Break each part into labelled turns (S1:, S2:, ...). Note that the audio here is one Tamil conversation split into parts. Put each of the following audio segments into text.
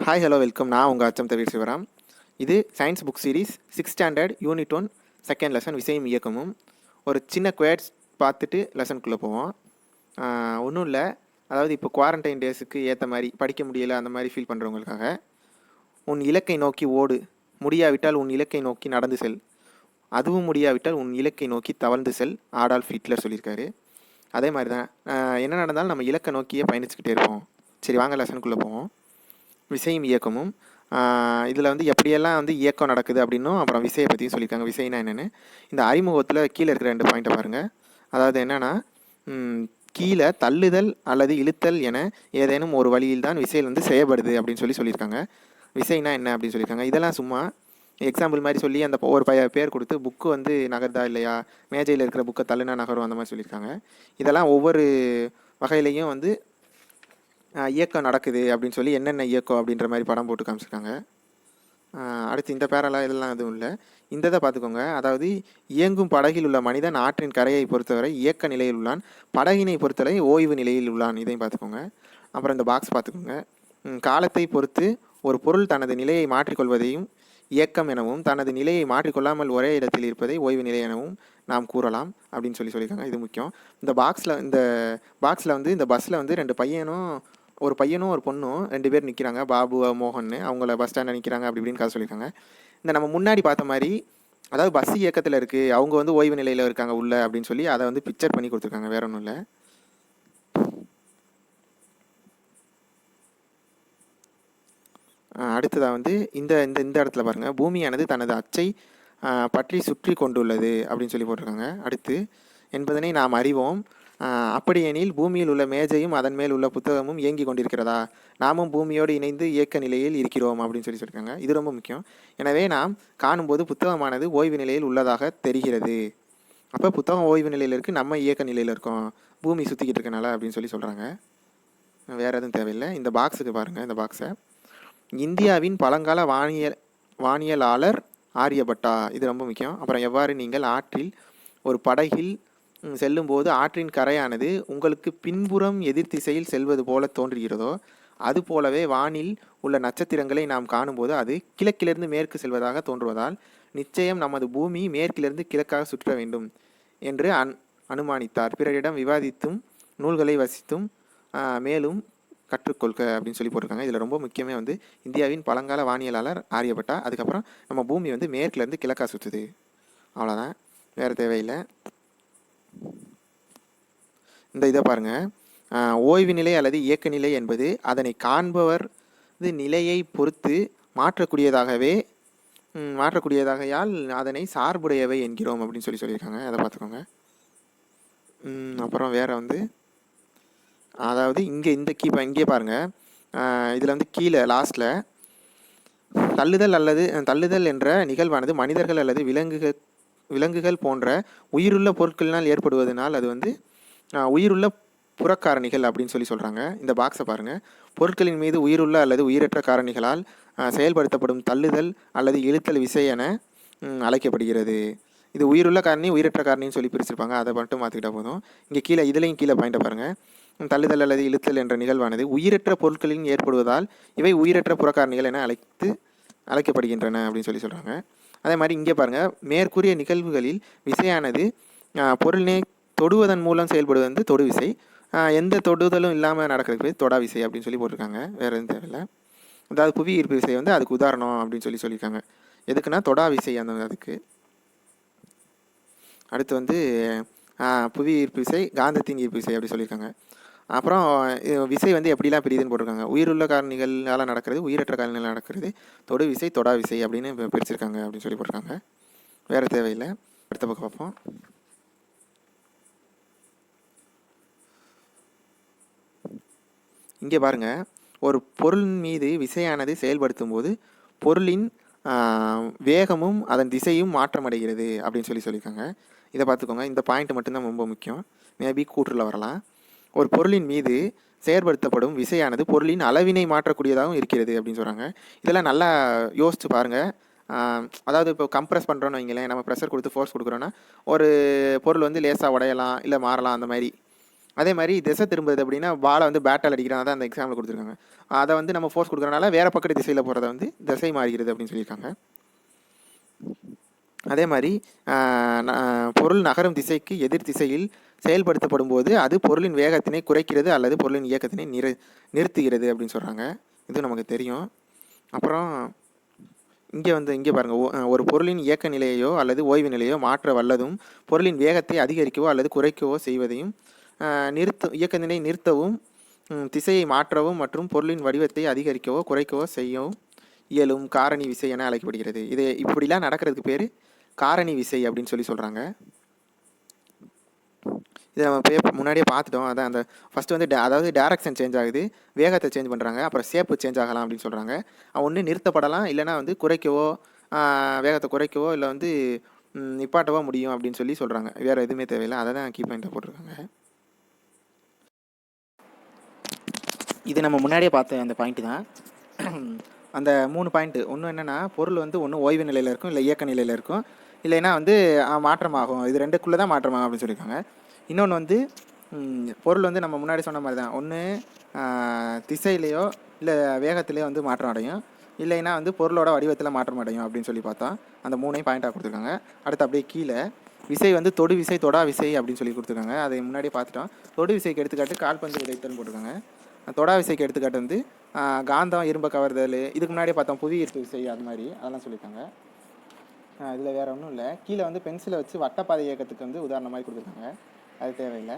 S1: Hi hello welcome. நான் உங்கள் அச்சம் தவிர சிவராம். இது science book series 6th standard unit 1 second lesson விசையும் இயக்கமும். ஒரு சின்ன குவேட்ஸ் பார்த்துட்டு லெசனுக்குள்ளே போவோம். ஒன்றும் இல்லை, அதாவது இப்போ குவாரண்டைன் டேஸுக்கு ஏற்ற மாதிரி படிக்க முடியலை அந்த மாதிரி ஃபீல் பண்ணுறவங்களுக்காக உன் இலக்கை நோக்கி ஓடு, முடியாவிட்டால் உன் இலக்கை நோக்கி நடந்து செல், அதுவும் முடியாவிட்டால் உன் இலக்கை நோக்கி தவழ்ந்து செல், ஆடால்ஃப் ஹிட்லர் சொல்லியிருக்காரு. அதே மாதிரி தான் என்ன நடந்தாலும் நம்ம இலக்கை நோக்கியே பயணிச்சுக்கிட்டே இருப்போம். சரி வாங்க லெசனுக்குள்ளே போவோம். விசையும் இயக்கமும். இதில் வந்து எப்படியெல்லாம் வந்து இயக்கம் நடக்குது அப்படின்னும் அப்புறம் விசையை பற்றியும் சொல்லியிருக்காங்க. விசைனா என்னென்னு இந்த அறிமுகத்தில் கீழே இருக்கிற 2 பாயிண்ட்டை பாருங்கள். அதாவது என்னென்னா, கீழே தள்ளுதல் அல்லது இழுத்தல் என ஏதேனும் ஒரு வழியில் தான் விசையில் வந்து செய்யப்படுது அப்படின்னு சொல்லியிருக்காங்க. விசைனா என்ன அப்படின்னு சொல்லியிருக்காங்க. இதெல்லாம் சும்மா எக்ஸாம்பிள் மாதிரி சொல்லி அந்த ஒரு பேர் கொடுத்து புக்கு வந்து நகர்தா இல்லையா, மேஜையில் இருக்கிற புக்கை தள்ளுனா நகரும் அந்த மாதிரி சொல்லியிருக்காங்க. இதெல்லாம் ஒவ்வொரு வகையிலையும் வந்து இயக்கம் நடக்குது அப்படின்னு சொல்லி என்னென்ன இயக்கம் அப்படின்ற மாதிரி படம் போட்டு காமிச்சிருக்காங்க. அடுத்து இந்த பேரெல்லாம் இதெல்லாம் எதுவும் இல்லை, இந்த இதை பார்த்துக்கோங்க. அதாவது இயங்கும் படகில் உள்ள மனிதன் ஆற்றின் கரையை பொறுத்தவரை இயக்க நிலையில் உள்ளான், படகினை பொறுத்தவரை ஓய்வு நிலையில் உள்ளான். இதையும் பார்த்துக்கோங்க. அப்புறம் இந்த பாக்ஸ் பார்த்துக்கோங்க. காலத்தை பொறுத்து ஒரு பொருள் தனது நிலையை மாற்றிக்கொள்வதையும் இயக்கம் எனவும், தனது நிலையை மாற்றிக்கொள்ளாமல் ஒரே இடத்தில் இருப்பதை ஓய்வு நிலை எனவும் நாம் கூறலாம் அப்படின்னு சொல்லியிருக்காங்க. இது முக்கியம். இந்த பாக்ஸில் வந்து இந்த பஸ்ஸில் வந்து ஒரு பையனும் ஒரு பொண்ணும் 2 பேர் நிற்கிறாங்க, பாபு மோகன்னு. அவங்கள பஸ் ஸ்டாண்டில் நிற்கிறாங்க அப்படி இப்படின்னு கதை சொல்லியிருக்காங்க. இந்த நம்ம முன்னாடி பார்த்த மாதிரி, அதாவது பஸ் இயக்கத்தில் இருக்குது, அவங்க வந்து ஓய்வு நிலையில் இருக்காங்க உள்ள அப்படின்னு சொல்லி அதை வந்து பிக்சர் பண்ணி கொடுத்துருக்காங்க, வேற ஒன்றும் இல்லை. அடுத்ததாக வந்து இந்த இந்த இந்த இடத்துல பாருங்கள், பூமியானது தனது அச்சை பற்றி சுற்றி கொண்டுள்ளது அப்படின்னு சொல்லி போட்டிருக்காங்க. அடுத்து என்பதனை நாம் அறிவோம், அப்படியெனில் பூமியில் உள்ள மேஜையும் அதன் மேல் உள்ள புத்தகமும் இயங்கி கொண்டிருக்கிறதா, நாமும் பூமியோடு இணைந்து இயக்க நிலையில் இருக்கிறோம் அப்படின்னு சொல்லியிருக்காங்க. இது ரொம்ப முக்கியம். எனவே நாம் காணும்போது புத்தகமானது ஓய்வு நிலையில் உள்ளதாக தெரிகிறது. அப்போ புத்தகம் ஓய்வு நிலையில் இருக்குது, நம்ம இயக்க நிலையில் இருக்கோம், பூமி சுற்றிக்கிட்டு இருக்கனால அப்படின்னு சொல்கிறாங்க. வேறு எதுவும் தேவையில்லை. இந்த பாக்ஸுக்கு பாருங்கள், இந்த பாக்ஸை இந்தியாவின் பழங்கால வானியலாளர் ஆரியபட்டா, இது ரொம்ப முக்கியம். அப்புறம் எவ்வாறு நீங்கள் ஆற்றில் ஒரு படகில் செல்லும்போது ஆற்றின் கரையானது உங்களுக்கு பின்புறம் எதிர் திசையில் செல்வது போல தோன்றுகிறதோ, அது போலவே வானில் உள்ள நட்சத்திரங்களை நாம் காணும்போது அது கிழக்கிலிருந்து மேற்கு செல்வதாக தோன்றுவதால் நிச்சயம் நமது பூமி மேற்கிலிருந்து கிழக்காக சுற்ற வேண்டும் என்று அனுமானித்தார். பிறரிடம் விவாதித்தும் நூல்களை வசித்தும் மேலும் கற்றுக்கொள்க அப்படின்னு சொல்லி போட்டிருக்காங்க. இதில் ரொம்ப முக்கியமே வந்து இந்தியாவின் பழங்கால வானியலாளர் ஆரியப்பட்டா. அதுக்கப்புறம் நம்ம பூமி வந்து மேற்கிலேருந்து கிழக்காக சுற்றுது. அவ்வளோதான், வேறு தேவையில்லை. இந்த இதை பாருங்கள், ஓய்வு நிலை அல்லது இயக்க நிலை என்பது அதனை காண்பவர் நிலையை பொறுத்து மாற்றக்கூடியதாகையால் அதனை சார்புடையவை என்கிறோம் அப்படின்னு சொல்லியிருக்காங்க. அதை பார்த்துக்கோங்க. அப்புறம் வேறு வந்து, அதாவது இங்கே பாருங்கள், இதில் வந்து கீழே லாஸ்ட்டில் தள்ளுதல் என்ற நிகழ்வானது மனிதர்கள் அல்லது விலங்குகள் போன்ற உயிருள்ள பொருட்களினால் ஏற்படுவதனால் அது வந்து உயிருள்ள புறக்காரணிகள் அப்படின்னு சொல்கிறாங்க. இந்த பாக்ஸை பாருங்கள். பொருட்களின் மீது உயிருள்ள அல்லது உயிரற்ற காரணிகளால் செயல்படுத்தப்படும் தள்ளுதல் அல்லது இழுத்தல் விசை என அழைக்கப்படுகிறது. இது உயிருள்ள காரணி உயிரற்ற காரணின்னு சொல்லி பிரிச்சிருப்பாங்க, அதை மட்டும் பார்த்துக்கிட்டா போதும். இங்கே இதுலேயும் கீழே பாயிண்ட்டை பாருங்கள். தள்ளுதல் அல்லது இழுத்தல் என்ற நிகழ்வானது உயிரற்ற பொருட்களின் ஏற்படுவதால் இவை உயிரற்ற புறக்காரணிகள் என அழைக்கப்படுகின்றன அப்படின்னு சொல்கிறாங்க. அதே மாதிரி இங்கே பாருங்கள், மேற்கூறிய நிகழ்வுகளில் விசையானது பொருளினை தொடுவதன் மூலம் செயல்படுவது வந்து தொடு விசை, எந்த தொடுதலும் இல்லாமல் நடக்கிறது தொடா விசை அப்படின்னு சொல்லி போட்டிருக்காங்க. வேறு எதுவும் தேவையில்லை. அதாவது புவி ஈர்ப்பு விசை வந்து அதுக்கு உதாரணம் அப்படின்னு சொல்லியிருக்காங்க. எதுக்குன்னா தொடா விசை அந்த அதுக்கு. அடுத்து வந்து புவி ஈர்ப்பு விசை, காந்தத்தின் ஈர்ப்பு விசை அப்படி சொல்லியிருக்காங்க. அப்புறம் விசை வந்து எப்படிலாம் பிரியுதுன்னு போட்டிருக்காங்க. உயிருள்ள காரணிகளால் நடக்கிறது, உயிரற்ற காரணிகளால் நடக்கிறது, தொடு விசை தொடா விசை அப்படின்னு பிரிச்சிருக்காங்க அப்படின்னு சொல்லி போட்டிருக்காங்க. வேறு தேவையில்லை. அடுத்த பக்கம் பார்ப்போம். இங்கே பாருங்கள், ஒரு பொருள் மீது விசையானது செயல்படுத்தும் போது பொருளின் வேகமும் அதன் திசையும் மாற்றமடைகிறது அப்படின்னு சொல்லியிருக்காங்க. இதை பார்த்துக்கோங்க. இந்த பாயிண்ட் மட்டும்தான் ரொம்ப முக்கியம். மேபி கூற்றுல வரலாம். ஒரு பொருளின் மீது செயற்படுத்தப்படும் விசையானது பொருளின் அளவினை மாற்றக்கூடியதாகவும் இருக்கிறது அப்படின்னு சொல்கிறாங்க. இதெல்லாம் நல்லா யோசித்து பாருங்கள். அதாவது இப்போ கம்ப்ரெஸ் பண்ணுறோன்னு வைங்களேன், நம்ம ப்ரெஷர் கொடுத்து ஃபோர்ஸ் கொடுக்குறோன்னா ஒரு பொருள் வந்து லேசாக உடையலாம் இல்லை மாறலாம் அந்த மாதிரி. அதே மாதிரி திசை திரும்புறது அப்படின்னா பாலை வந்து பேட்டால் அடிக்கிறாங்க, அதான் அந்த எக்ஸாம்பிள் கொடுத்துருக்காங்க. அதை வந்து நம்ம ஃபோர்ஸ் கொடுக்குறனால வேறு பக்கத்து திசையில் போகிறத வந்து திசை மாறுகிறது அப்படின்னு சொல்லியிருக்காங்க. அதே மாதிரி பொருள் நகரும் திசைக்கு எதிர் திசையில் செயல்படுத்தப்படும் போது அது பொருளின் வேகத்தினை குறைக்கிறது அல்லது பொருளின் இயக்கத்தினை நிறுத்துகிறது அப்படின்னு சொல்கிறாங்க. இது நமக்கு தெரியும். அப்புறம் இங்கே பாருங்கள், ஒரு பொருளின் இயக்க நிலையோ அல்லது ஓய்வு நிலையோ மாற்ற வல்லதும் பொருளின் வேகத்தை அதிகரிக்கவோ அல்லது குறைக்கவோ செய்வதையும் இயக்க நிலை நிறுத்தவும் திசையை மாற்றவும் மற்றும் பொருளின் வடிவத்தை அதிகரிக்கவோ குறைக்கவோ செய்யவும் இயலும் காரணி விசை என அழைக்கப்படுகிறது. இது இப்படிலாம் நடக்கிறதுக்கு பேர் காரணி விசை அப்படின்னு சொல்கிறாங்க. இதை நம்ம முன்னாடியே பார்த்துட்டோம். அதான் அந்த ஃபஸ்ட்டு வந்து அதாவது டேரக்ஷன் சேஞ்ச் ஆகுது, வேகத்தை சேஞ்ச் பண்ணுறாங்க, அப்புறம் ஷேப்பு சேஞ்ச் ஆகலாம் அப்படின்னு சொல்கிறாங்க. ஒன்று நிறுத்தப்படலாம், இல்லைனா வந்து குறைக்கவோ வேகத்தை குறைக்கவோ இல்லை வந்து நிப்பாட்டவோ முடியும் அப்படின்னு சொல்கிறாங்க. வேறு எதுவுமே தேவையில்லை. அதை தான் கீ பாயிண்ட்டாக போட்டிருக்காங்க. இது நம்ம முன்னாடியே பார்த்த அந்த பாயிண்ட்டு தான். அந்த 3 பாயிண்ட்டு, ஒன்று என்னென்னா பொருள் வந்து ஒன்று ஓய்வு நிலையில் இருக்கும், இல்லை இயக்க நிலையில் இருக்கும், இல்லைன்னா வந்து மாற்றமாகும். இது ரெண்டுக்குள்ளே தான் மாற்றமாகும் அப்படின்னு சொல்லியிருக்காங்க. இன்னொன்று வந்து பொருள் வந்து நம்ம முன்னாடி சொன்ன மாதிரி தான், ஒன்று திசையிலையோ இல்லை வேகத்திலேயோ வந்து மாற்றம் அடையும், இல்லைன்னா வந்து பொருளோட வடிவத்தில் மாற்றம் அடையும் அப்படின்னு சொல்லி பார்த்தா அந்த 3 பாயிண்ட்டாக கொடுத்துருக்காங்க. அடுத்து அப்படியே கீழே விசை வந்து தொடு விசை தொடா விசை அப்படின்னு சொல்லி கொடுத்துருக்காங்க. அதை முன்னாடியே பார்த்துட்டோம். தொடு விசைக்கு எடுத்துக்காட்டு கால்பந்து விதைத்தல்னு போட்டிருக்காங்க. தொடா விசைக்கு எடுத்துக்காட்டு வந்து காந்தம் இரும்பை கவர்தல், இதுக்கு முன்னாடியே பார்த்தோம் புவி ஈர்ப்பு விசை, அது மாதிரி அதெல்லாம் சொல்லியிருக்காங்க. இதில் வேறு ஒன்றும் இல்லை. கீழே வந்து பென்சிலை வச்சு வட்டப்பாதை இயக்கத்துக்கு வந்து உதாரணம் மாதிரி கொடுத்துருக்காங்க, அது தேவையில்லை.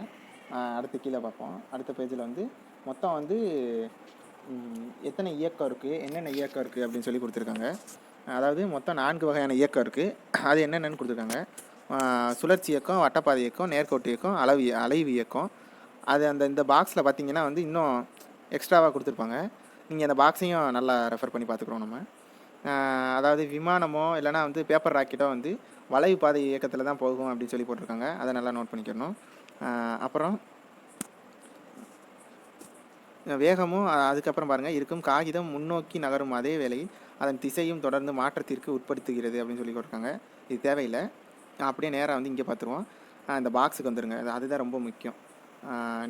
S1: அடுத்து கீழே பார்ப்போம். அடுத்த பேஜில் வந்து மொத்தம் வந்து எத்தனை இயக்கம் இருக்குது, என்னென்ன இயக்கம் இருக்குது அப்படின்னு சொல்லி கொடுத்துருக்காங்க. அதாவது மொத்தம் 4 வகையான இயக்கம் இருக்குது. அது என்னென்னு கொடுத்துருக்காங்க. சுழற்சி இயக்கம், வட்டப்பாதை இயக்கம், நேர்கோட்டு இயக்கம், அலைவு இயக்கம். அது இந்த பாக்ஸில் பார்த்தீங்கன்னா வந்து இன்னும் எக்ஸ்ட்ராவாக கொடுத்துருப்பாங்க. நீங்கள் அந்த பாக்ஸையும் நல்லா ரெஃபர் பண்ணி பார்த்துக்குறோம் நம்ம. அதாவது விமானமோ இல்லைனா வந்து பேப்பர் ராக்கெட்டோ வந்து வளைவு பாதை இயக்கத்தில் தான் போகும் அப்படின்னு சொல்லி போட்டிருக்காங்க. அதை நல்லா நோட் பண்ணிக்கணும். அப்புறம் வேகமும் அதுக்கப்புறம் பாருங்கள் இருக்கும். காகிதம் முன்னோக்கி நகரும் அதே வேளையில் அதன் திசையும் தொடர்ந்து மாற்றத்திற்கு உட்படுத்துகிறது அப்படின்னு சொல்லி கொடுத்துருக்காங்க. இது தேவையில்லை. அப்படியே நேராக வந்து இங்கே பார்த்துருவோம். இந்த பாக்ஸுக்கு வந்துடுங்க. அதுதான் ரொம்ப முக்கியம்.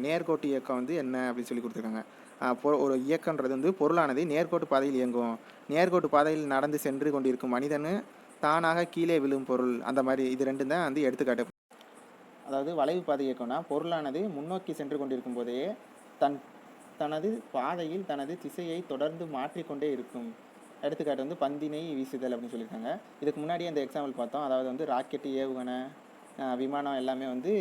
S1: நேர்கோட்டு இயக்கம் வந்து என்ன அப்படின்னு சொல்லி கொடுத்துருக்காங்க. ஒரு இயக்கன்றது வந்து பொருளானது நேர்கோட்டு பாதையில் இயங்கும். நேர்கோட்டு பாதையில் நடந்து சென்று கொண்டிருக்கும் மனிதனு தானாக கீழே விழும் பொருள், அந்த மாதிரி இது ரெண்டும் தான் வந்து எடுத்துக்காட்டு. அதாவது வளைவு பாதை இயக்கம்னா பொருளானது முன்னோக்கி சென்று கொண்டிருக்கும் போதே தனது பாதையில் தனது திசையை தொடர்ந்து மாற்றிக்கொண்டே இருக்கும். எடுத்துக்காட்டு வந்து பந்தினை வீசுதல் அப்படின்னு சொல்லியிருக்காங்க. இதுக்கு முன்னாடி அந்த எக்ஸாம்பிள் பார்த்தோம். அதாவது வந்து ராக்கெட்டு, ஏவுகணை, விமானம் எல்லாமே வந்து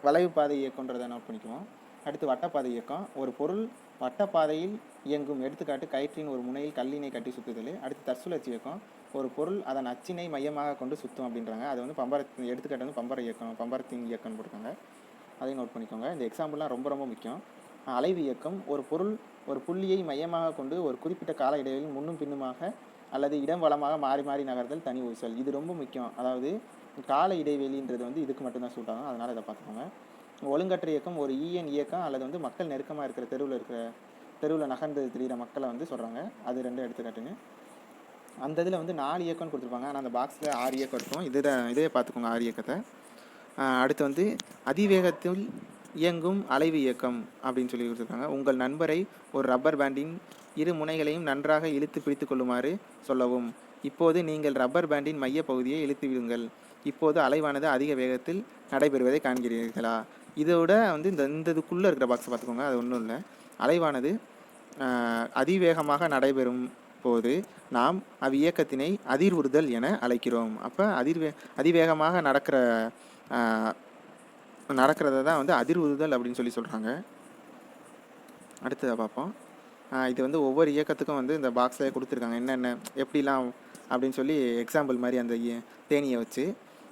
S1: வளைவு பாதை இயக்கன்றதை நோட் பண்ணிக்குவோம். அடுத்து வட்டப்பாதை இயக்கம். ஒரு பொருள் வட்டப்பாதையில் இயங்கும். எடுத்துக்காட்டு கயிற்றின் ஒரு முனையில் கல்லினை கட்டி சுற்றுதல். அடுத்து தற்சுழற்சி இயக்கம். ஒரு பொருள் அதன் அச்சினை மையமாக கொண்டு சுற்றும் அப்படின்றாங்க. அது வந்து எடுத்துக்காட்டு வந்து பம்பர இயக்கம், பம்பரத்தின் இயக்கம்னு போட்டிருக்காங்க. அதையும் நோட் பண்ணிக்கோங்க. இந்த எக்ஸாம்பிள்லாம் ரொம்ப ரொம்ப முக்கியம். அலைவு இயக்கம். ஒரு பொருள் ஒரு புள்ளியை மையமாக கொண்டு ஒரு குறிப்பிட்ட கால இடைவெளியில் முன்னும் பின்னுமாக அல்லது இடம் வளமாக மாறி மாறி நகர்தல் தனி ஊசல். இது ரொம்ப முக்கியம். அதாவது கால இடைவெளின்றது வந்து இதுக்கு மட்டும்தான் சூட் ஆகும். அதனால் இதை பார்த்துக்கோங்க. ஒழுங்கற்ற இயக்கம். ஒரு இயக்கம் அல்லது வந்து மக்கள் நெருக்கமாக இருக்கிற தெருவில் நகர்ந்து தெரிகிற மக்களை வந்து சொல்கிறாங்க. அது 2 எடுத்துக்காட்டுங்க. அந்த இதில் வந்து 4 இயக்கம்னு கொடுத்துருப்பாங்க. ஆனால் அந்த பாக்ஸில் 6 இயக்கம் இருக்கும். இதே பார்த்துக்கோங்க 6 இயக்கத்தை. அடுத்து வந்து அதிவேகத்தில் இயங்கும் அலைவு இயக்கம் அப்படின்னு சொல்லி கொடுத்துருக்காங்க. உங்கள் நண்பரை ஒரு ரப்பர் பேண்டின் இரு முனைகளையும் நன்றாக இழுத்து பிடித்து கொள்ளுமாறு சொல்லவும். இப்போது நீங்கள் ரப்பர் பேண்டின் மைய பகுதியை இழுத்து விடுங்கள். இப்போது அலைவானது அதிக வேகத்தில் நடைபெறுவதை காண்கிறீர்களா? இதோட வந்து இந்த இதுக்குள்ளே இருக்கிற பாக்ஸை பார்த்துக்கோங்க. அது ஒன்றும் இல்லை. அலைவானது அதிவேகமாக நடைபெறும் போது நாம் அவ்வியக்கத்தினை அதிர்வுறுதல் என அழைக்கிறோம். அப்போ அதிவேகமாக நடக்கிறத தான் வந்து அதிர்வுறுதல் அப்படின்னு சொல்கிறாங்க. அடுத்ததை பார்ப்போம். இது வந்து ஒவ்வொரு இயக்கத்துக்கும் வந்து இந்த பாக்ஸில் கொடுத்துருக்காங்க என்னென்ன எப்படிலாம் அப்படின்னு சொல்லி எக்ஸாம்பிள் மாதிரி அந்த தேனியை வச்சு.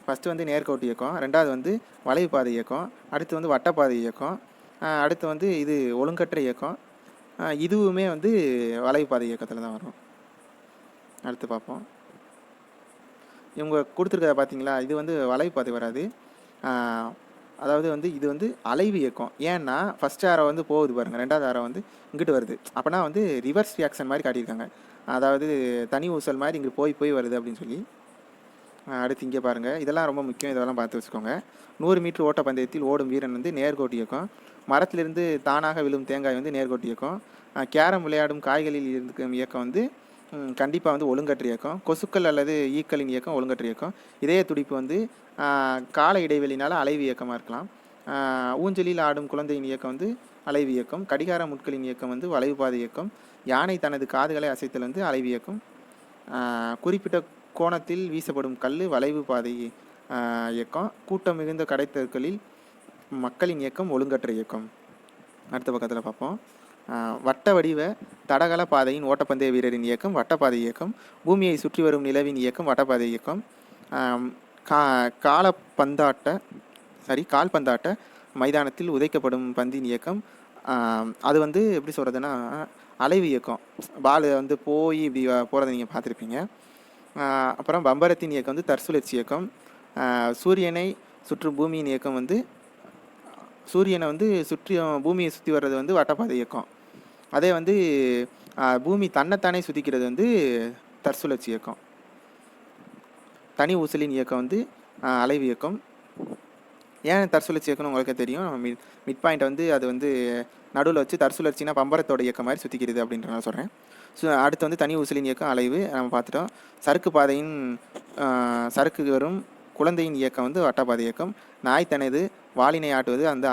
S1: ஃபஸ்ட்டு வந்து நேர்கோட்டு இயக்கம், ரெண்டாவது வந்து வளைவு பாதை இயக்கம், அடுத்து வந்து வட்டப்பாதை இயக்கம், அடுத்து வந்து இது ஒழுங்கற்ற இயக்கம், இதுவுமே வந்து வளைவு பாதை இயக்கத்தில் தான் வரும். அடுத்து பார்ப்போம். இவங்க கொடுத்துருக்கத பார்த்தீங்களா, இது வந்து வளைவு பாதை வராது. அதாவது வந்து இது வந்து அலைவு இயக்கம். ஏன்னா ஃபஸ்ட் ஆரோ வந்து போகுது பாருங்கள், ரெண்டாவது ஆரோ வந்து இங்கிட்டு வருது. அப்போனா வந்து ரிவர்ஸ் ரியாக்ஷன் மாதிரி காட்டியிருக்காங்க. அதாவது தனி ஊசல் மாதிரி இங்கே போய் வருது அப்படின்னு சொல்லி. அடுத்து இங்கே பாருங்கள், இதெல்லாம் ரொம்ப முக்கியம், இதெல்லாம் பார்த்து வச்சுக்கோங்க. 100 மீட்டர் ஓட்டப்பந்தயத்தில் ஓடும் வீரன் வந்து நேர்கோட்டு இயக்கம். மரத்திலிருந்து தானாக விழும் தேங்காய் வந்து நேர்கோட்டு இயக்கம். கேரம் விளையாடும் காய்களில் இருக்கும் இயக்கம் வந்து கண்டிப்பாக வந்து ஒழுங்கற்ற இயக்கம். கொசுக்கள் அல்லது ஈக்களின் இயக்கம் ஒழுங்கற்ற இயக்கம். இதய துடிப்பு வந்து கால இடைவெளினால் அலைவு இயக்கமாக இருக்கலாம். ஊஞ்சலில் ஆடும் குழந்தையின் இயக்கம் வந்து அலைவு இயக்கம். கடிகார முட்களின் இயக்கம் வந்து வளைவு பாதை இயக்கம். யானை தனது காதுகளை அசைத்தல் வந்து அலைவு இயக்கம். குறிப்பிட்ட கோணத்தில் வீசப்படும் கல் வளைவு பாதை இயக்கம். கூட்டம் மிகுந்த கடைத்தெருக்களில் மக்களின் இயக்கம் ஒழுங்கற்ற இயக்கம். அடுத்த பக்கத்தில் பார்ப்போம். வட்ட வடிவ தடகள பாதையின் ஓட்டப்பந்தய வீரரின் இயக்கம் வட்டப்பாதை இயக்கம். பூமியை சுற்றி வரும் நிலவின் இயக்கம் வட்டப்பாதை இயக்கம். கால்பந்தாட்ட மைதானத்தில் உதைக்கப்படும் பந்தின் இயக்கம் அது வந்து எப்படி சொல்கிறதுன்னா அலைவு இயக்கம். பால் வந்து போய் இப்படி போகிறத நீங்கள் பார்த்துருப்பீங்க. அப்புறம் பம்பரத்தின் இயக்கம் வந்து தற்சுழற்சி இயக்கம். சூரியனை சுற்றும் பூமியின் இயக்கம் வந்து சூரியனை வந்து பூமியை சுற்றி வர்றது வந்து வட்டப்பாதை இயக்கம். அதே வந்து பூமி தன்னைத்தானே சுற்றிக்கிறது வந்து தற்சுழற்சி இயக்கம். தனி ஊசலின் இயக்கம் வந்து அலைவு இயக்கம். ஏன் தற்சுழற்சி இயக்கம்னு உங்களுக்கு தெரியும். நம்ம மிட் பாயிண்ட் வந்து அது வந்து நடுவில் வச்சு தற்சுழற்சினா பம்பரத்தோட இயக்கம் மாதிரி சுற்றிக்கிறது அப்படின்றத சொல்கிறேன். அடுத்து வந்து தனி ஊசலின் இயக்கம் அலைவு நம்ம பார்த்துட்டோம். சறுக்கு பாதையின் சறுக்கு வரும் குழந்தையின் இயக்கம் வந்து வட்டப்பாதை இயக்கம். நாய் தனது வாலினை ஆட்டுவது அந்த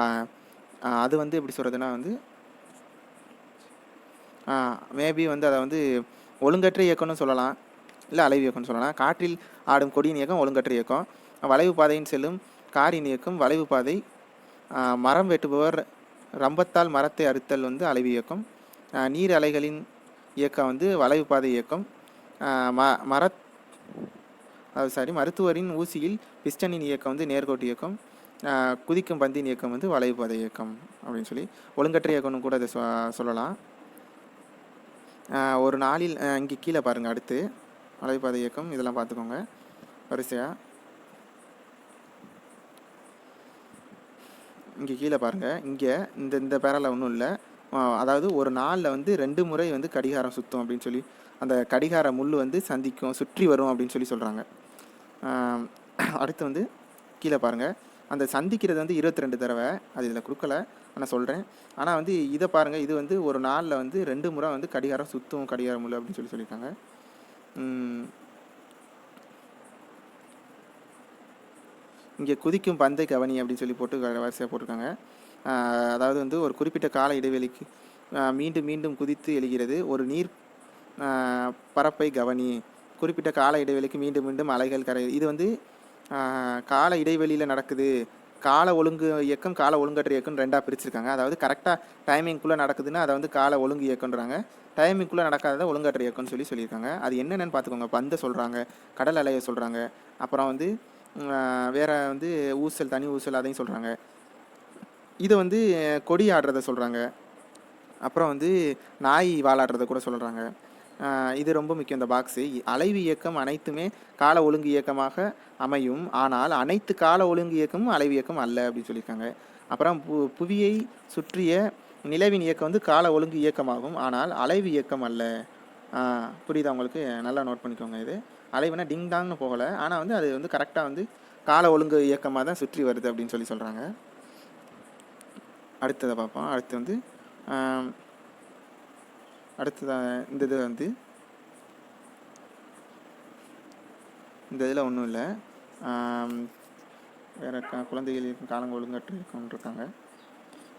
S1: அது வந்து எப்படி சொல்கிறதுனா வந்து மேபி வந்து அதை வந்து ஒழுங்கற்ற இயக்கம்னு சொல்லலாம், இல்லை அலைவு இயக்கம்னு சொல்லலாம். காற்றில் ஆடும் கொடியின் இயக்கம் ஒழுங்கற்ற இயக்கம். வளைவு பாதையின் செல்லும் காரின் இயக்கம் வளைவு பாதை. மரம் வெட்டுபவர் ரம்பத்தால் மரத்தை அறுத்தல் வந்து அலைவு இயக்கம். நீர் அலைகளின் இயக்கம் வந்து வளைவு பாதை இயக்கம். மருத்துவரின் ஊசியில் பிஸ்டனின் இயக்கம் வந்து நேர்கோட்டு இயக்கம். குதிக்கும் பந்தின் இயக்கம் வந்து வளைவு பாதை இயக்கம் அப்படின்னு சொல்லி ஒழுங்கற்ற இயக்கம்னு கூட அதை சொல்லலாம். ஒரு நாளில் இங்கே கீழே பாருங்கள், அடுத்து வளைவு பாதை இயக்கம் இதெல்லாம் பார்த்துக்கோங்க வரிசையாக. இங்கே கீழே பாருங்கள், இங்கே இந்த பேரால் ஒன்றும் இல்லை. அதாவது ஒரு நாளில் வந்து 2 முறை வந்து கடிகாரம் சுற்றும் அப்படின்னு சொல்லி அந்த கடிகார முள் வந்து சந்திக்கும் சுற்றி வரும் அப்படின்னு சொல்லி சொல்கிறாங்க. அடுத்து வந்து கீழே பாருங்கள், அந்த சந்திக்கிறது வந்து 22 தடவை. அது இதில் கொடுக்கல, நான் சொல்கிறேன். ஆனால் வந்து இதை பாருங்கள், இது வந்து ஒரு நாளில் வந்து 2 முறை வந்து கடிகாரம் சுற்றும் கடிகார முள் அப்படின்னு சொல்லியிருக்காங்க. இங்கே குதிக்கும் பந்தை கவனி அப்படின்னு சொல்லி போட்டு வரிசையாக போட்டிருக்காங்க. அதாவது வந்து ஒரு குறிப்பிட்ட கால இடைவெளிக்கு மீண்டும் மீண்டும் குதித்து எழுகிறது. ஒரு நீர் பரப்பை கவனி. குறிப்பிட்ட கால இடைவெளிக்கு மீண்டும் மீண்டும் அலைகள் கரை. இது வந்து கால இடைவெளியில் நடக்குது. கால ஒழுங்கு இயக்கம் கால ஒழுங்கற்ற இயக்கம் 2ஆக பிரிச்சிருக்காங்க. அதாவது கரெக்டாக டைமிங்குள்ளே நடக்குதுன்னா அதை வந்து கால ஒழுங்கு இயக்கன்றாங்க. டைமிங்குள்ளே நடக்காததை ஒழுங்கற்ற இயக்கம்னு சொல்லியிருக்காங்க. அது என்னென்னு பார்த்துக்கோங்க. பந்தை சொல்கிறாங்க, கடல் அலையை சொல்கிறாங்க, அப்புறம் வந்து வேறு வந்து ஊசல் தனி ஊசல் அதையும் சொல்கிறாங்க. இதை வந்து கொடி ஆடுறத சொல்கிறாங்க. அப்புறம் வந்து நாய் வாலாடுறத கூட சொல்கிறாங்க. இது ரொம்ப முக்கியம் இந்த பாக்ஸு. அலைவு இயக்கம் அனைத்துமே கால ஒழுங்கு இயக்கமாக அமையும், ஆனால் அனைத்து கால ஒழுங்கு இயக்கமும் அலைவு இயக்கம் அல்ல அப்படின்னு சொல்லியிருக்காங்க. அப்புறம் புவியை சுற்றிய நிலவின் இயக்கம் வந்து கால ஒழுங்கு இயக்கமாகும், ஆனால் அலைவு இயக்கம் அல்ல. புரியுதா உங்களுக்கு? நல்லா நோட் பண்ணிக்கோங்க. இது அலைவுனா டிங் டாங்னு போகலை, ஆனால் வந்து அது வந்து கரெக்டாக வந்து கால ஒழுங்கு இயக்கமாக தான் சுற்றி வருது அப்படின்னு சொல்லி சொல்கிறாங்க. அடுத்ததை பார்ப்போம். அடுத்து வந்து இந்த இது வந்து இந்த இதில் ஒன்றும் இல்லை. வேறு குழந்தைகள் இருக்கும் காலங்கள் ஒழுங்கற்று இருக்குன்னு இருக்காங்க.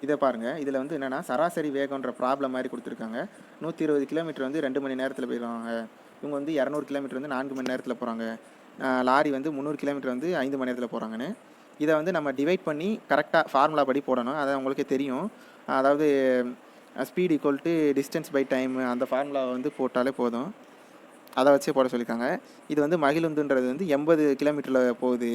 S1: இதை பாருங்கள், இதில் வந்து என்னென்னா சராசரி வேகன்ற ப்ராப்ளம் மாதிரி கொடுத்துருக்காங்க. 120 கிலோமீட்டர் வந்து 2 மணி நேரத்தில் போயிடுவாங்க. இவங்க வந்து 200 கிலோமீட்டர் வந்து 4 மணி நேரத்தில் போகிறாங்க. லாரி வந்து 300 கிலோமீட்டர் வந்து 5 மணி நேரத்தில் போகிறாங்கன்னு. இதை வந்து நம்ம டிவைட் பண்ணி கரெக்டாக ஃபார்முலா படி போடணும். அதை உங்களுக்கே தெரியும். அதாவது speed equal to distance by time அந்த ஃபார்முலாவை வந்து போட்டாலே போதும். அதை வச்சே போட சொல்லியிருக்காங்க. இது வந்து மகிழுந்துன்றது வந்து 80 கிலோமீட்டரில் போகுது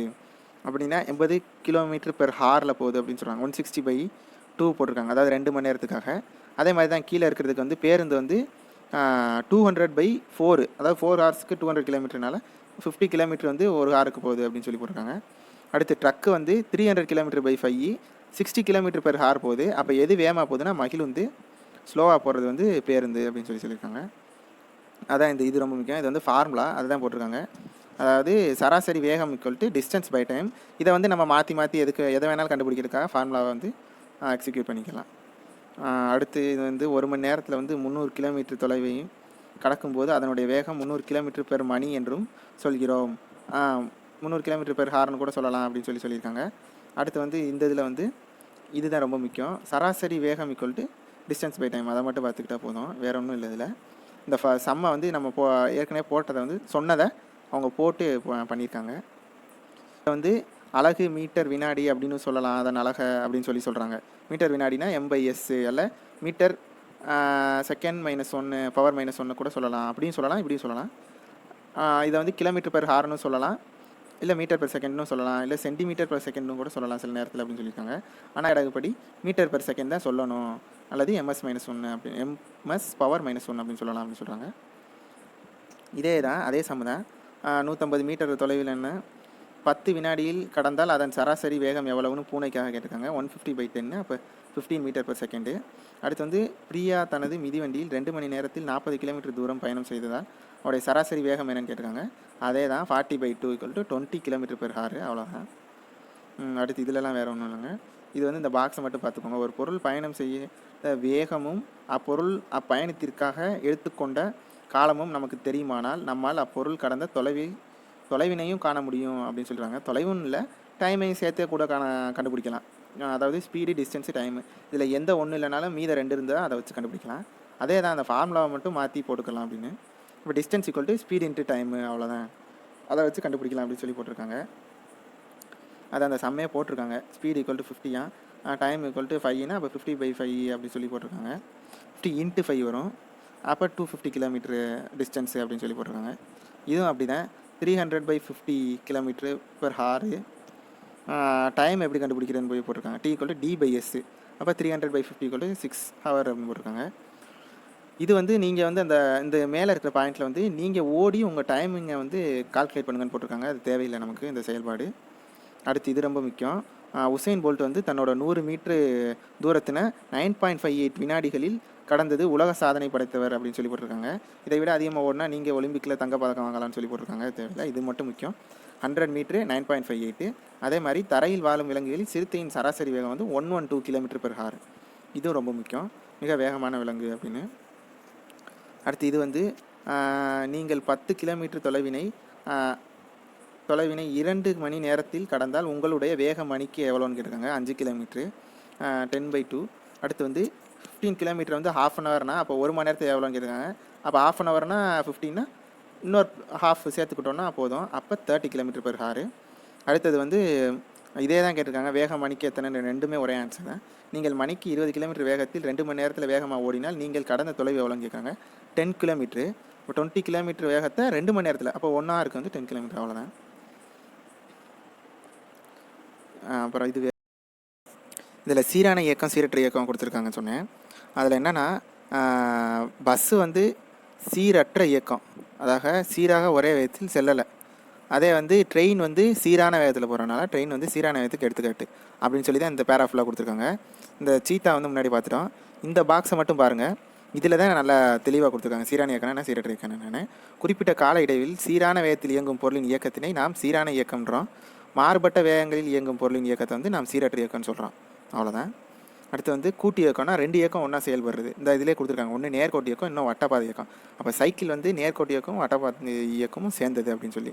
S1: அப்படின்னா 80 கிலோமீட்டர் பெர் ஹாரில் போகுது அப்படின்னு சொல்கிறாங்க. 160/2 போட்டிருக்காங்க, அதாவது 2 மணி நேரத்துக்காக. அதே மாதிரி தான் கீழே இருக்கிறதுக்கு வந்து பேருந்து வந்து 200/4, அதாவது 4 ஹார்ஸ்க்கு 200 கிலோமீட்டர்னால 50 கிலோமீட்டர் வந்து ஒரு ஹாருக்கு போகுது அப்படின்னு சொல்லி போட்டிருக்காங்க. அடுத்து ட்ரக்கு வந்து 300 km/5 60 கிலோமீட்டர் பெர் ஹார் போகுது. அப்போ எது வேகமாக போகுதுன்னா மகிழுந்து, ஸ்லோவாக போகிறது வந்து பேருந்து அப்படின்னு சொல்லியிருக்காங்க. அதான் இது ரொம்ப முக்கியம். இது வந்து ஃபார்முலா அதை தான் போட்டிருக்காங்க. அதாவது சராசரி வேகம் equal to distance by time. இதை வந்து நம்ம மாற்றி மாற்றி எதை வேணாலும் கண்டுபிடிக்கிறதுக்காக ஃபார்முலாவை வந்து எக்ஸிக்யூட் பண்ணிக்கலாம். அடுத்து இது வந்து 1 மணி நேரத்தில் வந்து 300 கிலோமீட்டர் தொலைவையும் கடக்கும்போது அதனுடைய வேகம் 300 கிலோமீட்டர் பெர் மணி என்றும் சொல்கிறோம். 300 கிலோமீட்டர் பெர் ஹார்னு கூட சொல்லலாம் அப்படின்னு சொல்லியிருக்காங்க. அடுத்து வந்து இந்த இதில் வந்து இதுதான் ரொம்ப முக்கியம். சராசரி வேகம் equal to distance by time, அதை மட்டும் பார்த்துக்கிட்டா போதும், வேறு ஒன்றும் இல்லை. இதில் இந்த சம்மை வந்து நம்ம ஏற்கனவே போட்டதை வந்து சொன்னதை அவங்க போட்டு பண்ணியிருக்காங்க. இதை வந்து அலகு மீட்டர் வினாடி அப்படின்னு சொல்லலாம், அதன் அலகை அப்படின்னு சொல்கிறாங்க. மீட்டர் வினாடினா M/S அல்ல மீட்டர் செகண்ட் -1 பவர் -1 கூட சொல்லலாம், அப்படின்னு சொல்லலாம், இப்படியும் சொல்லலாம். இதை வந்து கிலோமீட்டர் பெர் ஹார்னு சொல்லலாம், இல்லை மீட்டர் பெர் செகண்ட்னு சொல்லலாம், இல்லை சென்டிமீட்டர் பெர் செகண்ட்னு கூட சொல்லலாம் சில நேரத்தில் அப்படின்னு சொல்லியிருக்காங்க. ஆனால் இடகுப்படி மீட்டர் பெர் செகண்ட் தான் சொல்லணும், அல்லது MS-1 அப்படி MS பவர் -1 அப்படின்னு சொல்லலாம் அப்படின்னு சொல்கிறாங்க. இதே தான், அதே சம தான். 150 மீட்டர் தொலைவில் என்ன 10 வினாடியில் கடந்தால் அதன் சராசரி வேகம் எவ்வளவுன்னு பூனைக்காக கேட்டிருக்காங்க. 150/10, அப்போ 15 மீட்டர் பெர் செகண்டு. அடுத்து வந்து பிரியா தனது மிதிவண்டியில் 2 மணி நேரத்தில் 40 கிலோமீட்டர் தூரம் பயணம் செய்ததால் அவருடைய சராசரி வேகம் என்னன்னு கேட்டிருக்காங்க. அதே தான் 40/2 = 20 கிலோமீட்டர் பெர் ஹார், அவ்வளோதான். அடுத்து இதிலலாம் வேறு ஒன்றும் இல்லைங்க. இது வந்து இந்த பாக்ஸை மட்டும் பார்த்துக்கோங்க. ஒரு பொருள் பயணம் செய்ய வேகமும் அப்பொருள் அப்பயணத்திற்காக எடுத்துக்கொண்ட காலமும் நமக்கு தெரியுமானால் நம்மால் அப்பொருள் கடந்த தொலைவினையும் காண முடியும் அப்படின்னு சொல்கிறாங்க. தொலைவும் இல்லை, டைமையும் சேர்த்தே கூட கண்டுபிடிக்கலாம். அதாவது ஸ்பீடு, டிஸ்டன்ஸு, டைமு, இதில் எந்த ஒன்று இல்லைனாலும் மீத 2 இருந்தால் அதை வச்சு கண்டுபிடிக்கலாம். அதே தான் அந்த ஃபார்முலாவை மட்டும் மாற்றி போட்டுக்கலாம் அப்படின்னு. இப்போ distance equal to speed into time, அவ்வளோதான், அதை வச்சு கண்டுபிடிக்கலாம் அப்படின்னு சொல்லி போட்டிருக்காங்க. அதை அந்த சம்மையே போட்டிருக்காங்க. Speed equal to 50, time equal to 5னா அப்போ 50/5 அப்படி சொல்லி போட்டிருக்காங்க. 50 × 5 வரும், அப்போ 250 கிலோமீட்ரு டிஸ்டன்ஸு அப்படின்னு சொல்லி போட்டிருக்காங்க. இதுவும் அப்படி தான், 300/50 கிலோமீட்ரு பெர் ஹாரு. டைம் எப்படி கண்டுபிடிக்கிறதுன்னு போய் போட்டிருக்காங்க. T = D/S, அப்போ 300/50 = 6 ஹவர் அப்படின்னு போட்டிருக்காங்க. இது வந்து நீங்கள் வந்து இந்த மேலே இருக்கிற பாயிண்டில் வந்து நீங்கள் ஓடி உங்கள் டைமிங்கை வந்து கால்குலேட் பண்ணுங்கன்னு போட்டிருக்காங்க. அது தேவையில்லை நமக்கு இந்த செயல்பாடு. அடுத்து இது ரொம்ப முக்கியம். உசைன் போல்ட் வந்து தன்னோட 100 மீட்ரு தூரத்தினை 9.58 வினாடிகளில் கடந்தது உலக சாதனை படைத்தவர் அப்படின்னு சொல்லி போட்டிருக்காங்க. இதை விட அதிகமாக ஓடினா நீங்கள் ஒலிம்பிக்கில் தங்கப்பதக்கம் வாங்கலாம்னு சொல்லி போட்டிருக்காங்க. தேவையில்லை, இது மட்டும் முக்கியம். 100 மீட்ரு 9.58. அதே மாதிரி தரையில் வாழும் விலங்குகளில் சிறுத்தையின் சராசரி வேகம் வந்து 112 கிலோமீட்டர் பெர் ஹார். இதுவும் ரொம்ப முக்கியம், மிக வேகமான விலங்கு அப்படின்னு. அடுத்து இது வந்து நீங்கள் 10 கிலோமீட்டர் தொலைவினை 2 மணி நேரத்தில் கடந்தால் உங்களுடைய வேக மணிக்கு எவ்வளோன்னு கேட்டிருக்காங்க. 5 கிலோமீட்ரு, 10/2. அடுத்து வந்து 15 கிலோமீட்டர் வந்து ½ அன் ஹவர்னா அப்போ 1 மணி நேரத்துக்கு எவ்வளோன்னு கேட்டிருக்காங்க. அப்போ ½ அன் ஹவர்னா 15னா இன்னொரு ½ சேர்த்துக்கிட்டோன்னா போதும், அப்போ 30 கிலோமீட்டர் பெர் ஹாரு. அடுத்தது வந்து இதே தான் கேட்டிருக்காங்க, வேக மணிக்கு எத்தனை, ரெண்டுமே ஒரே ஆன்சர் தான். நீங்கள் மணிக்கு 20 கிலோமீட்டர் வேகத்தில் 2 மணி நேரத்தில் வேகமாக ஓடினால் நீங்கள் கடந்த தொலைவு எவ்வளோன்னு கேட்காங்க. 10 கிலோமீட்ரு. இப்போ 20 கிலோமீட்டர் வேகத்தை 2 மணி நேரத்தில், அப்போ 1 ஹவருக்கு வந்து 10 கிலோமீட்டர், அவ்வளோதான். அப்புறம் இது இதில் சீரான இயக்கம், சீரற்ற இயக்கம் கொடுத்துருக்காங்கன்னு சொன்னேன். அதில் என்னென்னா பஸ்ஸு வந்து சீரற்ற இயக்கம், அதாக சீராக ஒரே வேகத்தில் செல்லலை. அதே வந்து ட்ரெயின் வந்து சீரான வேகத்தில் போகிறனால ட்ரெயின் வந்து சீரான வேகத்துக்கு எடுத்துக்காட்டு அப்படின்னு சொல்லி தான் இந்த பேராஃபுல்லாக கொடுத்துருக்காங்க. இந்த சீட்டா வந்து முன்னாடி பார்த்துட்டோம். இந்த பாக்ஸை மட்டும் பாருங்கள், இதில் தான் நல்லா தெளிவாக கொடுத்துருக்காங்க. சீரான இயக்கம்னா சீரற்ற இயக்கம் என்னென்னு. குறிப்பிட்ட கால இடைவெளியில் சீரான வேகத்தில் இயங்கும் பொருளின் இயக்கத்தினை நாம் சீரான இயக்கம்ன்றோம். மாறுபட்ட வேகங்களில் இயங்கும் பொருளின் இயக்கத்தை வந்து நாம் சீரற்ற இயக்கம்னு சொல்கிறோம், அவ்வளோதான். அடுத்து வந்து கூட்டு இயக்கம்னா 2 இயக்கம் ஒன்றா செயல்படுறது. இந்த இதிலே கொடுத்துருக்காங்க, ஒன்று நேர்கோட்டு இயக்கம், இன்னும் வட்டப்பாதை இயக்கம். அப்போ சைக்கிள் வந்து நேர்கோட்டு இயக்கம் வட்டப்பாதை இயக்கமும் சேர்ந்தது அப்படின்னு சொல்லி.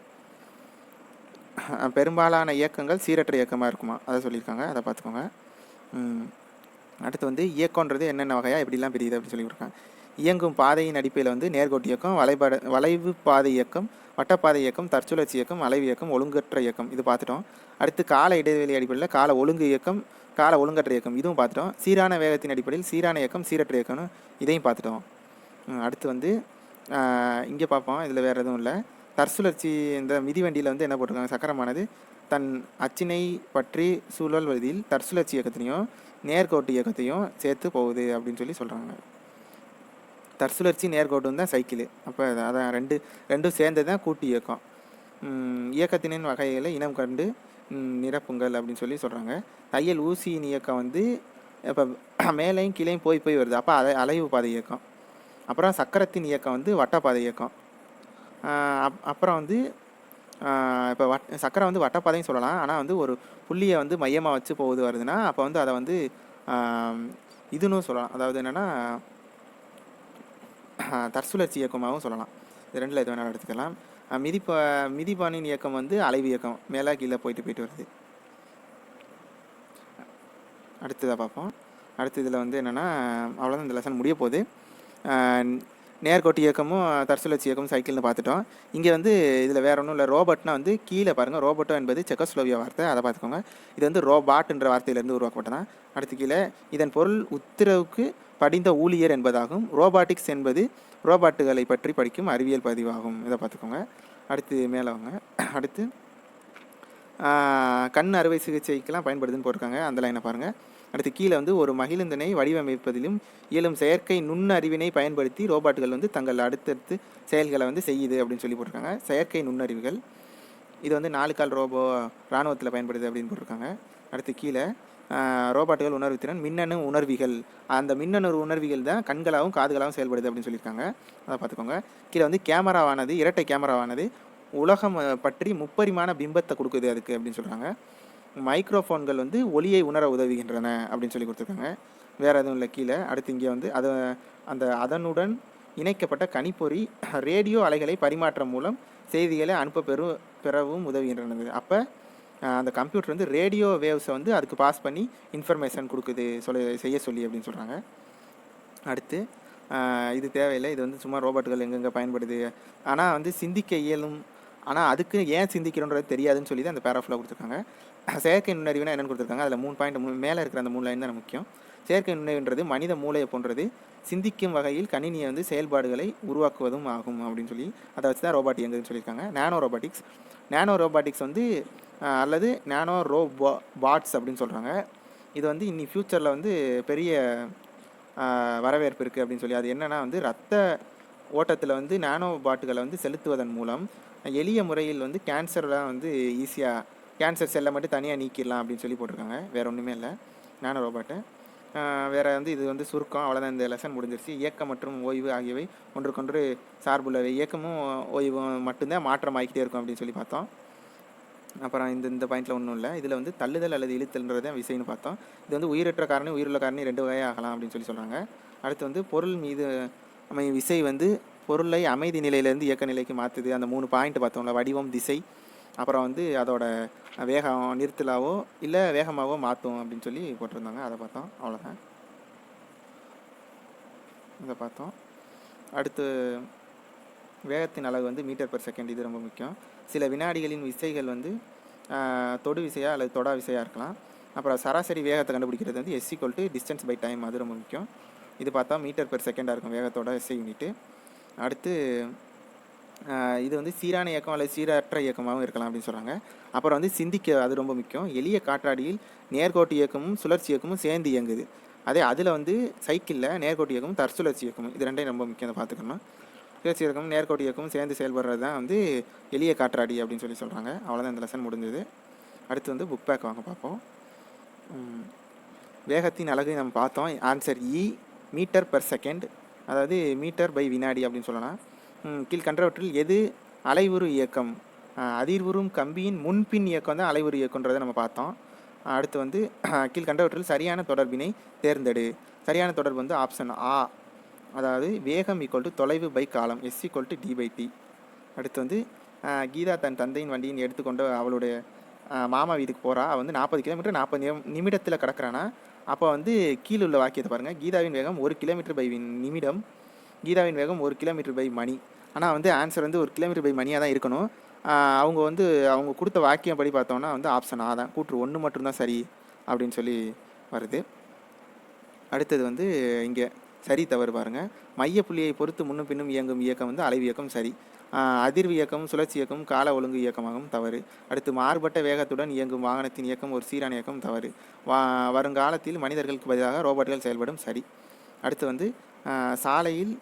S1: பெரும்பாலான இயக்கங்கள் சீரற்ற இயக்கமாக இருக்குமா, அதை சொல்லியிருக்காங்க, அதை பார்த்துக்கோங்க. அடுத்து வந்து இயக்கம்ன்றது என்னென்ன வகையாக எப்படிலாம் பிரியுது அப்படின்னு சொல்லியிருக்காங்க. இயங்கும் பாதையின் அடிப்படையில் வந்து நேர்கோட்டு இயக்கம், வளைவு பாதை இயக்கம், வட்டப்பாதை இயக்கம், தற்சுழற்சி இயக்கம், வளைவு இயக்கம், ஒழுங்கற்ற இயக்கம், இது பார்த்துட்டோம். அடுத்து கால இடைவெளி அடிப்படையில் கால ஒழுங்கு இயக்கம், கால ஒழுங்கற்ற இயக்கம், இதுவும் பார்த்துட்டோம். சீரான வேகத்தின் அடிப்படையில் சீரான இயக்கம், சீரற்ற இயக்கம்னு இதையும் பார்த்துட்டோம். அடுத்து வந்து இங்கே பார்ப்போம், இதில் வேறு எதுவும் இல்லை. தற்சுழற்சி, இந்த மிதிவண்டியில் வந்து என்ன போட்டிருக்காங்க, சக்கரமானது தன் அச்சினை பற்றி சுழல்வதில் தற்சுழற்சி இயக்கத்தையும் நேர்கோட்டு இயக்கத்தையும் சேர்த்து போகுது அப்படின்னு சொல்லி சொல்கிறாங்க. தற்சுழற்சி நேர்கோட்டு தான் சைக்கிள், அப்போ அதான் ரெண்டும் சேர்ந்தது தான் கூட்டு இயக்கம். இயக்கத்தினின் வகைகளை இனம் கண்டு நிரப்புங்கள் அப்படின்னு சொல்லி சொல்கிறாங்க. தையல் ஊசியின் இயக்கம் வந்து இப்போ மேலையும் கீழையும் போய் வருது, அப்போ அலைவு பாதை இயக்கம். அப்புறம் சக்கரத்தின் இயக்கம் வந்து வட்டப்பாதை இயக்கம். அப்புறம் வந்து இப்போ சக்கரம் வந்து வட்டப்பாதைன்னு சொல்லலாம். ஆனால் வந்து ஒரு புள்ளியை வந்து மையமாக வச்சு போகுது வருதுன்னா அப்போ வந்து அதை வந்து இதுன்னு சொல்லலாம். அதாவது என்னென்னா தற்சுழற்சி இயக்கமாகவும் சொல்லலாம். இது ரெண்டில் எது வேணாலும் எடுத்துக்கலாம். மிதிப்பானின் இயக்கம் வந்து அலைவு இயக்கம், மேலே கீழே போயிட்டு வருது. அடுத்ததாக பார்ப்போம். அடுத்து இதில் வந்து என்னென்னா அவ்வளோதான், இந்த லெசன் முடிய போகுது. நேர்கோட்டு இயக்கமும் தற்சுழற்சி இயக்கமும் சைக்கிள்னு பார்த்துட்டோம். இங்கே வந்து இதில் வேறு ஒன்றும் இல்லை. ரோபோட்னா வந்து கீழே பாருங்கள், ரோபோட்டோ என்பது செக்கோஸ்லோவியா வார்த்தை, அதை பார்த்துக்கோங்க. இது வந்து ரோபாட்ன்ற வார்த்தையிலேருந்து உருவாக்கப்பட்டதான். அடுத்து கீழே இதன் பொருள் உத்தரவுக்கு படிந்த ஊழியர் என்பதாகும். ரோபாட்டிக்ஸ் என்பது ரோபாட்டுகளை பற்றி படிக்கும் அறிவியல் பதிவாகும். இதை பார்த்துக்கோங்க. அடுத்து மேலே வாங்க. அடுத்து கண் அறுவை சிகிச்சைக்கெல்லாம் பயன்படுதுன்னு போட்டிருக்காங்க, அந்த லைனை பாருங்கள். அடுத்து கீழே வந்து ஒரு மகிழுந்தனை வடிவமைப்பதிலும் இயலும் செயற்கை நுண்ணறிவினை பயன்படுத்தி ரோபாட்டுகள் வந்து தங்கள் அடுத்தடுத்து செயல்களை வந்து செய்யுது அப்படின்னு சொல்லி போட்டிருக்காங்க. செயற்கை நுண்ணறிவுகள் இது வந்து 4 கால் ரோபோ இராணுவத்தில் பயன்படுது அப்படின்னு போட்டிருக்காங்க. அடுத்து கீழே ரோபாட்டுகள் உணர்வு திறன் மின்னணு உணர்விகள், அந்த மின்னணு உணர்விகள் தான் கண்களாகவும் காதுகளாகவும் செயல்படுது அப்படின்னு சொல்லியிருக்காங்க. அதை பார்த்துக்கோங்க. கீழே வந்து கேமராவானது, இரட்டை கேமராவானது உலகம் பற்றி முப்பரிமாண பிம்பத்தை கொடுக்குது அதுக்கு அப்படின்னு சொல்கிறாங்க. மைக்ரோஃபோன்கள் வந்து ஒலியை உணர உதவுகின்றன அப்படின்னு சொல்லி கொடுத்துருக்காங்க. வேறு எதுவும் இல்லை கீழே. அடுத்து இங்கே வந்து அதனுடன் இணைக்கப்பட்ட கணிப்பொறி ரேடியோ அலைகளை பரிமாற்றம் மூலம் செய்திகளை அனுப்ப பெறவும் உதவுகின்றன. அப்போ அந்த கம்ப்யூட்டர் வந்து ரேடியோ வேவ்ஸை வந்து அதுக்கு பாஸ் பண்ணி இன்ஃபர்மேஷன் கொடுக்குது செய்ய சொல்லி அப்படின்னு சொல்கிறாங்க. அடுத்து இது தேவையில்லை, இது வந்து சும்மா ரோபோட்டுகள் எங்கெங்கே பயன்படுது, ஆனால் வந்து சிந்திக்க இயலும், ஆனால் அதுக்கு ஏன் சிந்திக்கிறோன்றது தெரியாதுன்னு சொல்லி தான் அந்த பேராஃபில் கொடுத்துருக்காங்க. செயற்கை நுண்ணறிவுனா என்னென்னு கொடுத்துருக்காங்க. அதில் 3 பாயிண்ட் மேலே இருக்கிற அந்த 3 லைன் தான் முக்கியம். செயற்கை நுண்ணறிவுன்றது மனித மூளையை போன்றது, சிந்திக்கும் வகையில் கணினியை வந்து செயல்பாடுகளை உருவாக்குவதும் ஆகும் அப்படின்னு சொல்லி அதை வச்சு தான் ரோபாட் இயங்குதுன்னு சொல்லியிருக்காங்க. நானோ ரோபாட்டிக்ஸ் வந்து அல்லது நானோ ரோபாட்ஸ் அப்படின்னு சொல்கிறாங்க. இது வந்து இன்னி ஃப்யூச்சரில் வந்து பெரிய வரவேற்பு இருக்குது அப்படின்னு சொல்லி, அது என்னென்னா வந்து ரத்த ஓட்டத்தில் வந்து நானோ பாட்டுகளை வந்து செலுத்துவதன் மூலம் எளிய முறையில் வந்து கேன்சர்லாம் வந்து ஈஸியாக கேன்சர் செல்லை மட்டும் தனியாக நீக்கிடலாம் அப்படின்னு சொல்லி போட்டிருக்காங்க. வேறு ஒன்றுமே இல்லை நானோ ரோபாட்டு. வேறு வந்து இது வந்து சுருக்கம், அவ்வளோதான், இந்த லெசன் முடிஞ்சிருச்சு. இயக்கம் மற்றும் ஓய்வு ஆகியவை ஒன்றுக்கொன்று சார்புள்ளவை. இயக்கமும் ஓய்வும் மட்டும்தான் மாற்றம் ஆகிக்கிட்டே இருக்கும் அப்படின்னு சொல்லி பார்த்தோம். அப்புறம் இந்த பாயிண்டில் ஒன்றும் இல்லை. இதில் வந்து தள்ளுதல் அல்லது இழுத்தல்ன்றது தான் விசைன்னு பார்த்தோம். இது வந்து உயிரற்ற காரணி உயிருள்ள காரணி 2 வகையாக ஆகலாம் அப்படின்னு சொல்லி சொல்கிறாங்க. அடுத்து வந்து பொருள் மீது விசை வந்து பொருளை அமைதி நிலையிலேருந்து இயக்க நிலைக்கு மாற்றுது. அந்த 3 பாயிண்ட் பார்த்தோம்ல, வடிவம், திசை, அப்புறம் வந்து அதோட வேகம் நிறுத்தலாவோ இல்லை வேகமாகவோ மாற்றும் அப்படின்னு சொல்லி போட்டிருந்தாங்க. அதை பார்த்தோம், அவ்வளோதான். இதை பார்த்தோம். அடுத்து வேகத்தின் அளவு வந்து மீட்டர் பெர் செகண்ட், இது ரொம்ப முக்கியம். சில வினாடிகளின் விசைகள் வந்து தொடு விசையா அல்லது தொடா விசையாக இருக்கலாம். அப்புறம் சராசரி வேகத்தை கண்டுபிடிக்கிறது வந்து S டிஸ்டன்ஸ் பை டைம், அது ரொம்ப முக்கியம். இது பார்த்தா மீட்டர் பெர் செகண்டாக இருக்கும் வேகத்தோட SI யூனிட்டு. அடுத்து இது வந்து சீரான இயக்கம் அல்லது சீரற்ற இயக்கமாகவும் இருக்கலாம் அப்படின்னு சொல்கிறாங்க. அப்புறம் வந்து சிந்திக்க, அது ரொம்ப முக்கியம். எளிய காற்றாடியில் நேர்கோட்டு இயக்கமும் சுழற்சி இயக்கமும் சேர்ந்து இயங்குது. அதில் வந்து சைக்கிளில் நேர்கோட்டு இயக்கமும் தற்சுழற்சி இயக்கமும், இது ரெண்டையும் ரொம்ப முக்கியம், அதை பார்த்துக்கணும். சுழற்சி இயக்கமும் நேர்கோட்டு இயக்கமும் சேர்ந்து செயல்படுறது தான் வந்து எளிய காற்றாடி அப்படின்னு சொல்லி சொல்கிறாங்க. அவ்வளோதான், இந்த லெசன் முடிஞ்சது. அடுத்து வந்து புக் பேக் வாங்க பார்ப்போம். வேகத்தின் அலகு நம்ம பார்த்தோம். ஆன்சர் மீட்டர் பெர் செகண்ட், அதாவது மீட்டர் பை வினாடி அப்படின்னு சொல்லலாம். கீழ்கண்டவற்றில் எது அலைவுறு இயக்கம்? அதிர்வுறும் கம்பியின் முன்பின் இயக்கம் தான் அலைவுறு இயக்கன்றதை நம்ம பார்த்தோம். அடுத்து வந்து கீழ்கண்டவற்றில் சரியான தொடர்பினை தேர்ந்தெடு. சரியான தொடர்பு வந்து ஆப்ஷன் ஆ, அதாவது வேகம் தொலைவு பை காலம், S=d/t. அடுத்து வந்து கீதா தன் தந்தையின் வண்டியின் எடுத்துக்கொண்டு அவளுடைய மாமா வீட்டுக்கு போகிறா. அவள் வந்து 40 கிலோமீட்டர் 40 நிமிடத்தில் கிடக்கிறானா. அப்போ வந்து கீழே உள்ள வாக்கியத்தை பாருங்கள். கீதாவின் வேகம் 1 கிலோமீட்டர் பை நிமிடம், கீதாவின் வேகம் 1 கிலோமீட்டர் பை மணி. ஆனால் வந்து ஆன்சர் வந்து 1 கிலோமீட்டர் பை மணியாக தான் இருக்கணும். அவங்க கொடுத்த வாக்கியம் படி பார்த்தோன்னா வந்து ஆப்ஷன் ஆ தான், கூற்று 1 மட்டும்தான் சரி அப்படின்னு சொல்லி வருது. அடுத்தது வந்து இங்கே சரி தவறு பாருங்கள். மையப்புள்ளியை பொறுத்து முன்னும் பின்னும் இயங்கும் இயக்கம் வந்து அலைவு இயக்கம் சரி. அதிர்வு இயக்கம் சுழற்சி இயக்கம் கால ஒழுங்கு இயக்கமாகவும் தவறு. அடுத்து மாறுபட்ட வேகத்துடன் இயங்கும் வாகனத்தின் இயக்கம் ஒரு சீரான இயக்கம் தவறு. வருங்காலத்தில் மனிதர்களுக்கு பதிலாக ரோபோட்கள் செயல்படும் சரி. அடுத்து வந்து சாலையில்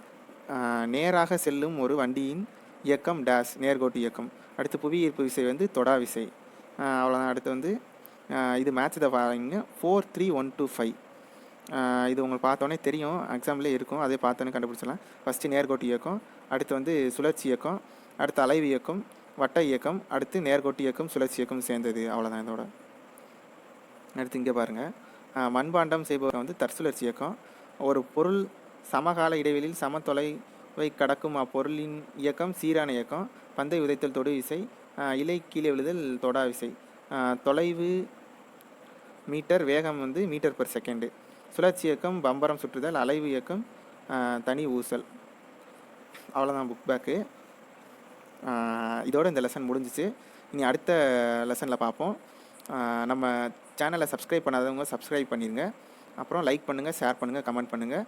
S1: நேராக செல்லும் ஒரு வண்டியின் இயக்கம் டேஷ் நேர்கோட்டு இயக்கம். அடுத்து புவி ஈர்ப்பு விசை வந்து தொடா விசை. அவ்வளோதான். அடுத்து வந்து இது மேட்ச் த ஃபாலோயிங் 4 3 1 2 5. இது உங்களுக்கு பார்த்தோன்னே தெரியும், எக்ஸாம்பிளே இருக்கும், அதே பார்த்தோன்னே கண்டுபிடிச்சிடலாம். ஃபஸ்ட்டு நேர்கோட்டு இயக்கம், அடுத்து வந்து சுழற்சி இயக்கம், அடுத்து அலைவு இயக்கம், வட்ட இயக்கம், அடுத்து நேர்கோட்டு இயக்கம், சுழற்சி இயக்கம் சேர்ந்தது. அவ்வளோதான் இதோட. அடுத்து இங்கே பாருங்கள், மண்பாண்டம் செய்பவர் வந்து தற்சுழற்சி இயக்கம். ஒரு பொருள் சமகால இடைவெளியில் சமத்தொலைவை கடக்கும் அப்பொருளின் இயக்கம் சீரான இயக்கம். பந்தை உதைத்தல் தொடு விசை, இலை கீழே விழுதல் தொடா விசை. தொலைவு மீட்டர், வேகம் வந்து மீட்டர் பர் செகண்டு. சுழற்சி இயக்கம் பம்பரம் சுற்றுதல், அலைவு இயக்கம் தனி ஊசல். அவ்வளோதான் புக் பேக்கு. இதோடு இந்த லெசன் முடிஞ்சிச்சு. இனி அடுத்த லெசனில் பார்ப்போம். நம்ம சேனலை சப்ஸ்கிரைப் பண்ணாதவங்க சப்ஸ்கிரைப் பண்ணிடுங்க. அப்புறம் லைக் பண்ணுங்கள், ஷேர் பண்ணுங்கள், கமெண்ட் பண்ணுங்கள்.